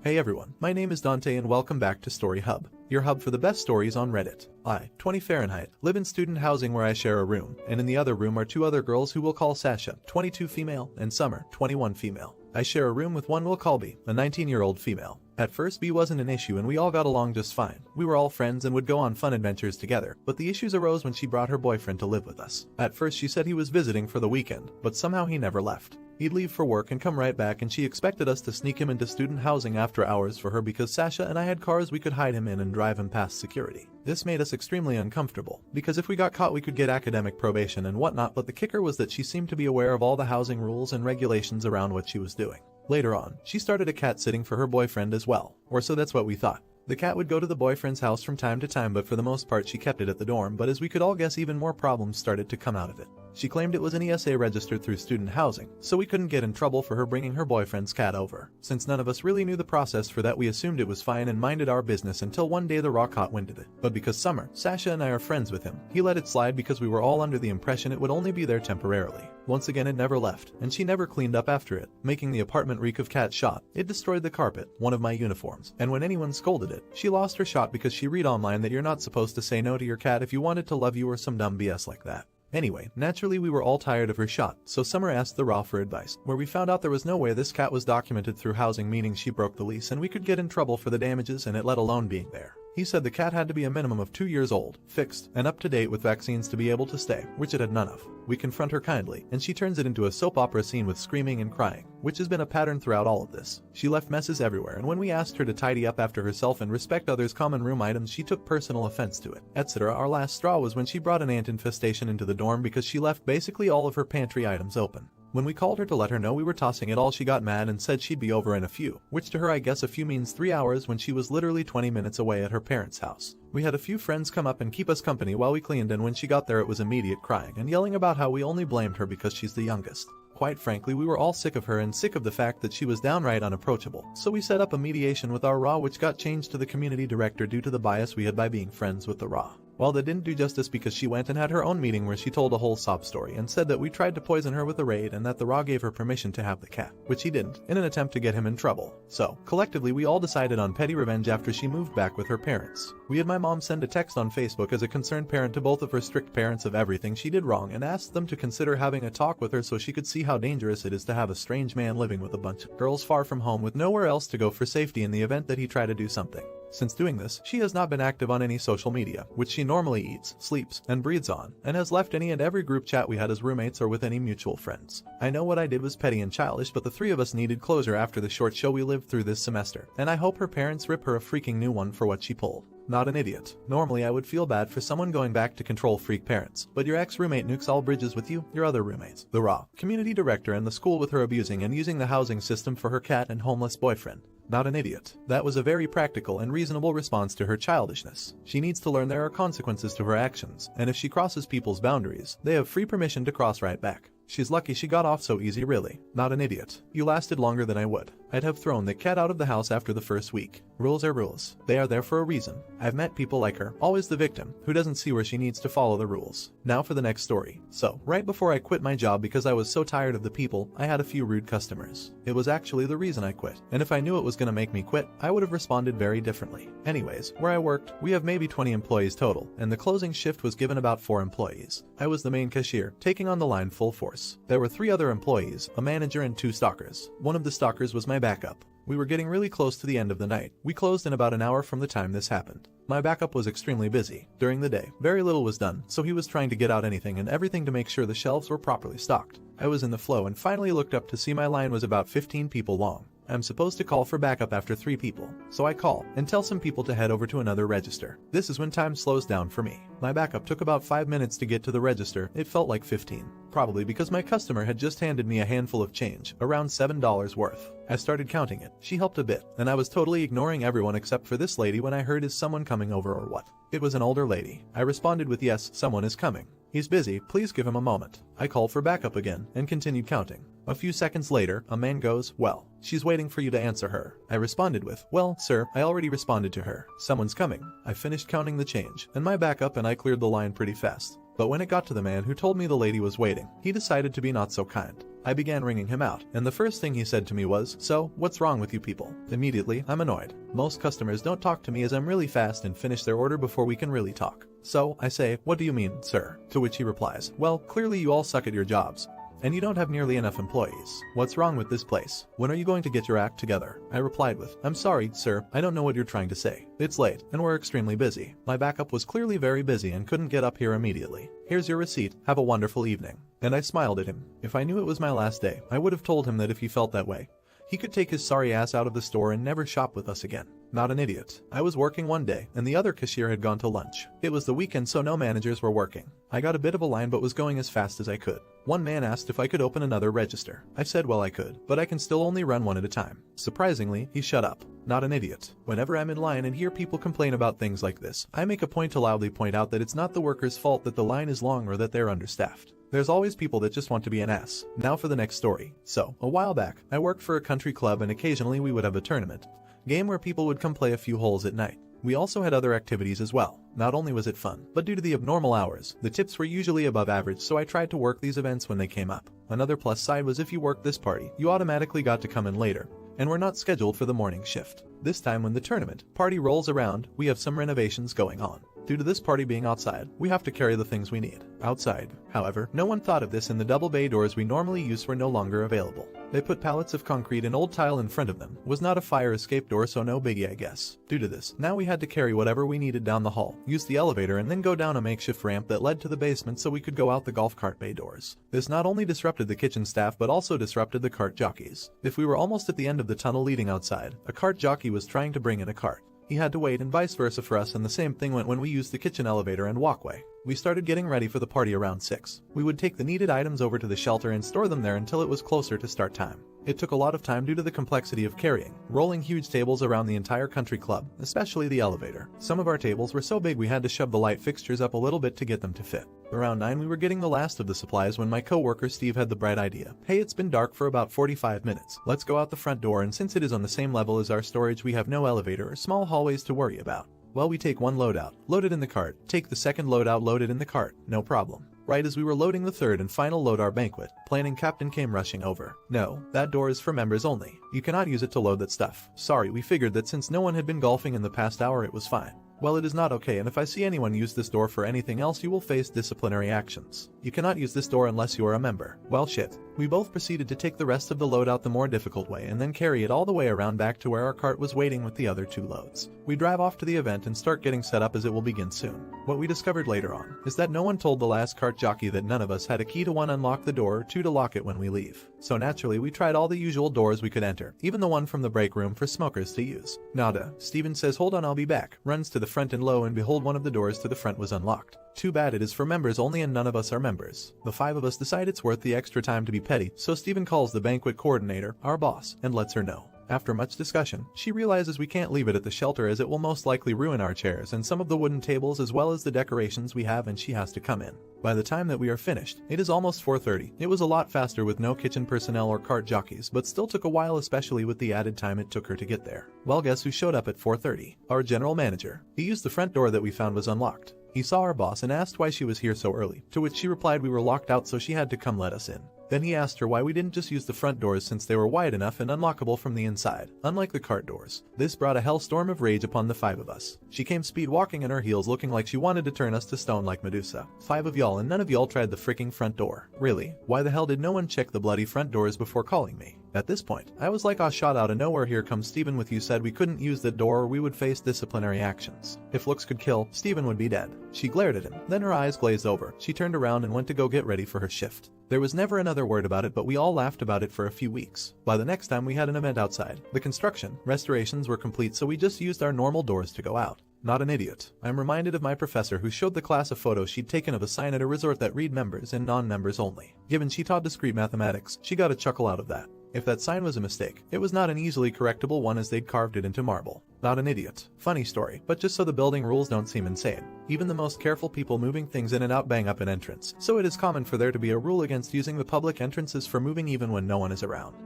Hey everyone, my name is Dante and welcome back to Story Hub, your hub for the best stories on Reddit. I, 20 Fahrenheit, live in student housing where I share a room, and in the other room are two other girls who we'll call Sasha, 22 female, and Summer, 21 female. I share a room with one we'll call B, a 19-year-old female. At first B wasn't an issue and we all got along just fine. We were all friends and would go on fun adventures together, but the issues arose when she brought her boyfriend to live with us. At first she said he was visiting for the weekend, but somehow he never left. He'd leave for work and come right back, and she expected us to sneak him into student housing after hours for her because Sasha and I had cars we could hide him in and drive him past security. This made us extremely uncomfortable, because if we got caught we could get academic probation and whatnot, but the kicker was that she seemed to be aware of all the housing rules and regulations around what she was doing. Later on, she started a cat sitting for her boyfriend as well, or so that's what we thought. The cat would go to the boyfriend's house from time to time, but for the most part she kept it at the dorm, but as we could all guess, even more problems started to come out of it. She claimed it was an ESA registered through student housing, so we couldn't get in trouble for her bringing her boyfriend's cat over. Since none of us really knew the process for that, we assumed it was fine and minded our business until one day the raw caught wind of it. But because Summer, Sasha and I are friends with him, he let it slide because we were all under the impression it would only be there temporarily. Once again it never left, and she never cleaned up after it, making the apartment reek of cat shot. It destroyed the carpet, one of my uniforms, and when anyone scolded it, she lost her shot because she read online that you're not supposed to say no to your cat if you want it to love you or some dumb BS like that. Anyway, naturally we were all tired of her shot, so Summer asked the Raw for advice, where we found out there was no way this cat was documented through housing, meaning she broke the lease and we could get in trouble for the damages and it, let alone being there. He said the cat had to be a minimum of 2 years old, fixed, and up to date with vaccines to be able to stay, which it had none of. We confront her kindly, and she turns it into a soap opera scene with screaming and crying, which has been a pattern throughout all of this. She left messes everywhere, and when we asked her to tidy up after herself and respect others' common room items, she took personal offense to it, etc. Our last straw was when she brought an ant infestation into the dorm because she left basically all of her pantry items open. When we called her to let her know we were tossing it all, she got mad and said she'd be over in a few, which to her I guess a few means 3 hours, when she was literally 20 minutes away at her parents' house. We had a few friends come up and keep us company while we cleaned, and when she got there it was immediate crying and yelling about how we only blamed her because she's the youngest. Quite frankly, we were all sick of her and sick of the fact that she was downright unapproachable, so we set up a mediation with our Raw, which got changed to the community director due to the bias we had by being friends with the Raw. Well, that didn't do justice because she went and had her own meeting where she told a whole sob story and said that we tried to poison her with a raid and that the Raw gave her permission to have the cat, which he didn't, in an attempt to get him in trouble. So, collectively we all decided on petty revenge after she moved back with her parents. We had my mom send a text on Facebook as a concerned parent to both of her strict parents of everything she did wrong and asked them to consider having a talk with her so she could see how dangerous it is to have a strange man living with a bunch of girls far from home with nowhere else to go for safety in the event that he tried to do something. Since doing this, she has not been active on any social media, which she normally eats, sleeps, and breathes on, and has left any and every group chat we had as roommates or with any mutual friends. I know what I did was petty and childish, but the three of us needed closure after the short show we lived through this semester, and I hope her parents rip her a freaking new one for what she pulled. Not an idiot. Normally I would feel bad for someone going back to control freak parents, but your ex-roommate nukes all bridges with you, your other roommates, the Raw, community director, and the school with her abusing and using the housing system for her cat and homeless boyfriend. Not an idiot. That was a very practical and reasonable response to her childishness. She needs to learn there are consequences to her actions, and if she crosses people's boundaries, they have free permission to cross right back. She's lucky she got off so easy, really. Not an idiot. You lasted longer than I would. I'd have thrown the cat out of the house after the first week. Rules are rules. They are there for a reason. I've met people like her, always the victim, who doesn't see where she needs to follow the rules. Now for the next story. So, right before I quit my job because I was so tired of the people, I had a few rude customers. It was actually the reason I quit, and if I knew it was gonna make me quit, I would have responded very differently. Anyways, where I worked, we have maybe 20 employees total, and the closing shift was given about 4 employees. I was the main cashier, taking on the line full force. There were 3 other employees, a manager and 2 stalkers. One of the stalkers was my backup. We were getting really close to the end of the night. We closed in about an hour from the time this happened. My backup was extremely busy. During the day, very little was done, so he was trying to get out anything and everything to make sure the shelves were properly stocked. I was in the flow and finally looked up to see my line was about 15 people long. I'm supposed to call for backup after 3 people, so I call and tell some people to head over to another register. This is when time slows down for me. My backup took about 5 minutes to get to the register. It felt like 15. Probably because my customer had just handed me a handful of change, around $7 worth. I started counting it. She helped a bit, and I was totally ignoring everyone except for this lady when I heard, "Is someone coming over or what?" It was an older lady. I responded with, "Yes, someone is coming. He's busy, please give him a moment." I called for backup again and continued counting. A few seconds later, a man goes, "Well, she's waiting for you to answer her." I responded with, "Well, sir, I already responded to her. Someone's coming." I finished counting the change, and my backup and I cleared the line pretty fast. But when it got to the man who told me the lady was waiting, he decided to be not so kind. I began ringing him out, and the first thing he said to me was, "So, what's wrong with you people?" Immediately, I'm annoyed. Most customers don't talk to me as I'm really fast and finish their order before we can really talk. So, I say, "What do you mean, sir?" To which he replies, "Well, clearly you all suck at your jobs. And you don't have nearly enough employees. What's wrong with this place? When are you going to get your act together?" I replied with, "I'm sorry, sir, I don't know what you're trying to say. It's late, and we're extremely busy." My backup was clearly very busy and couldn't get up here immediately. "Here's your receipt, have a wonderful evening." And I smiled at him. If I knew it was my last day, I would have told him that if he felt that way, he could take his sorry ass out of the store and never shop with us again. Not an idiot. I was working one day, and the other cashier had gone to lunch. It was the weekend, so no managers were working. I got a bit of a line but was going as fast as I could. One man asked if I could open another register. I said well I could, but I can still only run one at a time. Surprisingly, he shut up. Not an idiot. Whenever I'm in line and hear people complain about things like this, I make a point to loudly point out that it's not the worker's fault that the line is long or that they're understaffed. There's always people that just want to be an ass. Now for the next story. So, a while back, I worked for a country club and occasionally we would have a tournament game where people would come play a few holes at night. We also had other activities as well. Not only was it fun, but due to the abnormal hours, the tips were usually above average, so I tried to work these events when they came up. Another plus side was if you worked this party, you automatically got to come in later, and were not scheduled for the morning shift. This time when the tournament party rolls around, we have some renovations going on. Due to this party being outside, we have to carry the things we need outside. However, no one thought of this and the double bay doors we normally use were no longer available. They put pallets of concrete and old tile in front of them. Was not a fire escape door, so no biggie I guess. Due to this, now we had to carry whatever we needed down the hall, use the elevator and then go down a makeshift ramp that led to the basement so we could go out the golf cart bay doors. This not only disrupted the kitchen staff but also disrupted the cart jockeys. If we were almost at the end of the tunnel leading outside, a cart jockey was trying to bring in a cart. He had to wait and vice versa for us, and the same thing went when we used the kitchen elevator and walkway. We started getting ready for the party around 6. We would take the needed items over to the shelter and store them there until it was closer to start time. It took a lot of time due to the complexity of carrying, rolling huge tables around the entire country club, especially the elevator. Some of our tables were so big we had to shove the light fixtures up a little bit to get them to fit. Around 9 we were getting the last of the supplies when my co-worker Steve had the bright idea. "Hey, it's been dark for about 45 minutes. Let's go out the front door, and since it is on the same level as our storage we have no elevator or small hallways to worry about. Well, we take one load out, load it in the cart, take the second load out, load it in the cart, no problem." Right as we were loading the third and final load, our banquet planning captain came rushing over. "No, that door is for members only. You cannot use it to load that stuff." Sorry, we figured that since no one had been golfing in the past hour it was fine. "Well, it is not okay, and if I see anyone use this door for anything else you will face disciplinary actions. You cannot use this door unless you are a member." Well shit. We both proceeded to take the rest of the load out the more difficult way and then carry it all the way around back to where our cart was waiting with the other 2 loads. We drive off to the event and start getting set up as it will begin soon. What we discovered later on is that no one told the last cart jockey that none of us had a key to 1 unlock the door or 2 to lock it when we leave. So naturally we tried all the usual doors we could enter, even the one from the break room for smokers to use. Nada. Steven says hold on, I'll be back, runs to the front, and lo and behold, one of the doors to the front was unlocked. Too bad it is for members only and none of us are members. The 5 of us decide it's worth the extra time to be petty, so Steven calls the banquet coordinator, our boss, and lets her know. After much discussion, she realizes we can't leave it at the shelter as it will most likely ruin our chairs and some of the wooden tables as well as the decorations we have, and she has to come in. By the time that we are finished, it is almost 4:30. It was a lot faster with no kitchen personnel or cart jockeys, but still took a while, especially with the added time it took her to get there. Well, guess who showed up at 4:30? Our general manager. He used the front door that we found was unlocked. He saw our boss and asked why she was here so early, to which she replied we were locked out so she had to come let us in. Then he asked her why we didn't just use the front doors since they were wide enough and unlockable from the inside, unlike the cart doors. This brought a hellstorm of rage upon the 5 of us. She came speed walking in her heels looking like she wanted to turn us to stone like Medusa. 5 of y'all and none of y'all tried the freaking front door. Really? Why the hell did no one check the bloody front doors before calling me? At this point, I was like, "Ah, shot out of nowhere, here comes Steven with you said we couldn't use that door or we would face disciplinary actions. If looks could kill, Steven would be dead." She glared at him, then her eyes glazed over. She turned around and went to go get ready for her shift. There was never another word about it, but we all laughed about it for a few weeks. By the next time we had an event outside, the construction, restorations were complete, so we just used our normal doors to go out. Not an idiot. I'm reminded of my professor who showed the class a photo she'd taken of a sign at a resort that read members and non-members only. Given she taught discrete mathematics, she got a chuckle out of that. If that sign was a mistake, it was not an easily correctable one as they'd carved it into marble. Not an idiot. Funny story, but just so the building rules don't seem insane. Even the most careful people moving things in and out bang up an entrance, so it is common for there to be a rule against using the public entrances for moving even when no one is around.